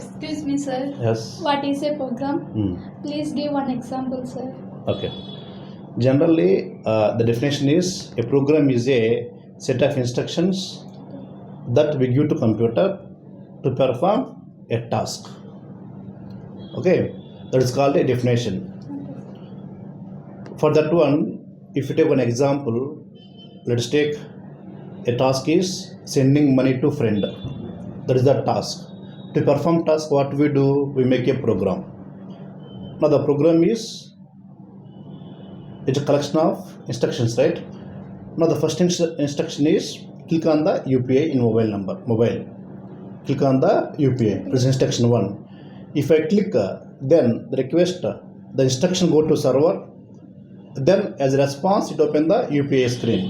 Excuse me, sir. Yes. What is a program? Hmm. Please give one example, sir. Okay. Generally, the definition is a program is a set of instructions that we give to computer to perform a task. Okay, that is called a definition. For that one, if you take one example, let's take a task is sending money to friend. That is the task. To perform task, what we do, we make a program. Now the program is it's a collection of instructions, right? Now the first instruction is click on the UPI in mobile. Click on the UPI. This is instruction 1. If I click, then the request, the instruction go to server. Then as a response, it open the UPI screen.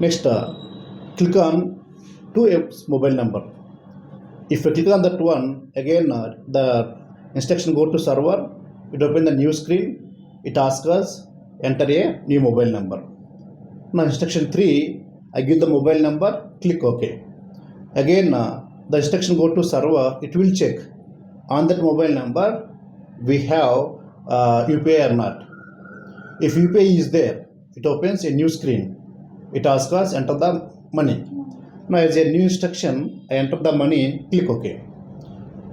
Next, click on to mobile number. If I click on that one, again the instruction go to server. It open the new screen. It asks us enter a new mobile number. Now instruction 3, I give the mobile number. Click OK. Again, the instruction go to server. It will check on that mobile number we have UPI or not. If UPI is there, it opens a new screen. It asks us enter the money. Now as a new instruction, I enter the money, click OK.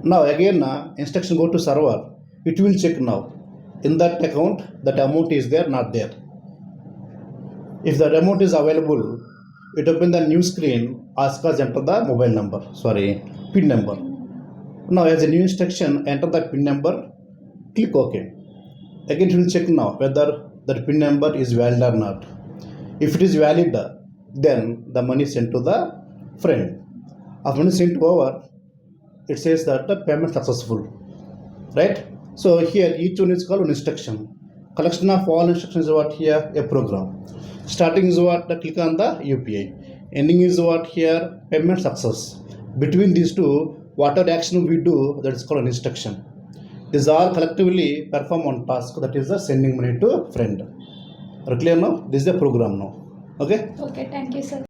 Now again instruction go to server. It will check now. In that account, that amount is there, not there. If that amount is available, it open the new screen, ask us enter the PIN number. Now as a new instruction, enter the PIN number, click OK. Again it will check now whether that PIN number is valid or not. If it is valid, then the money sent to the friend. After money sent over, it says that the payment successful, right? So here each one is called an instruction. Collection of all instructions is what here a program. Starting is what the click on the UPI. Ending is what here payment success. Between these two, whatever action we do, that is called an instruction. These are collectively perform one task, that is the sending money to friend. Are clear now? This is the program now. Okay? Okay, thank you, sir.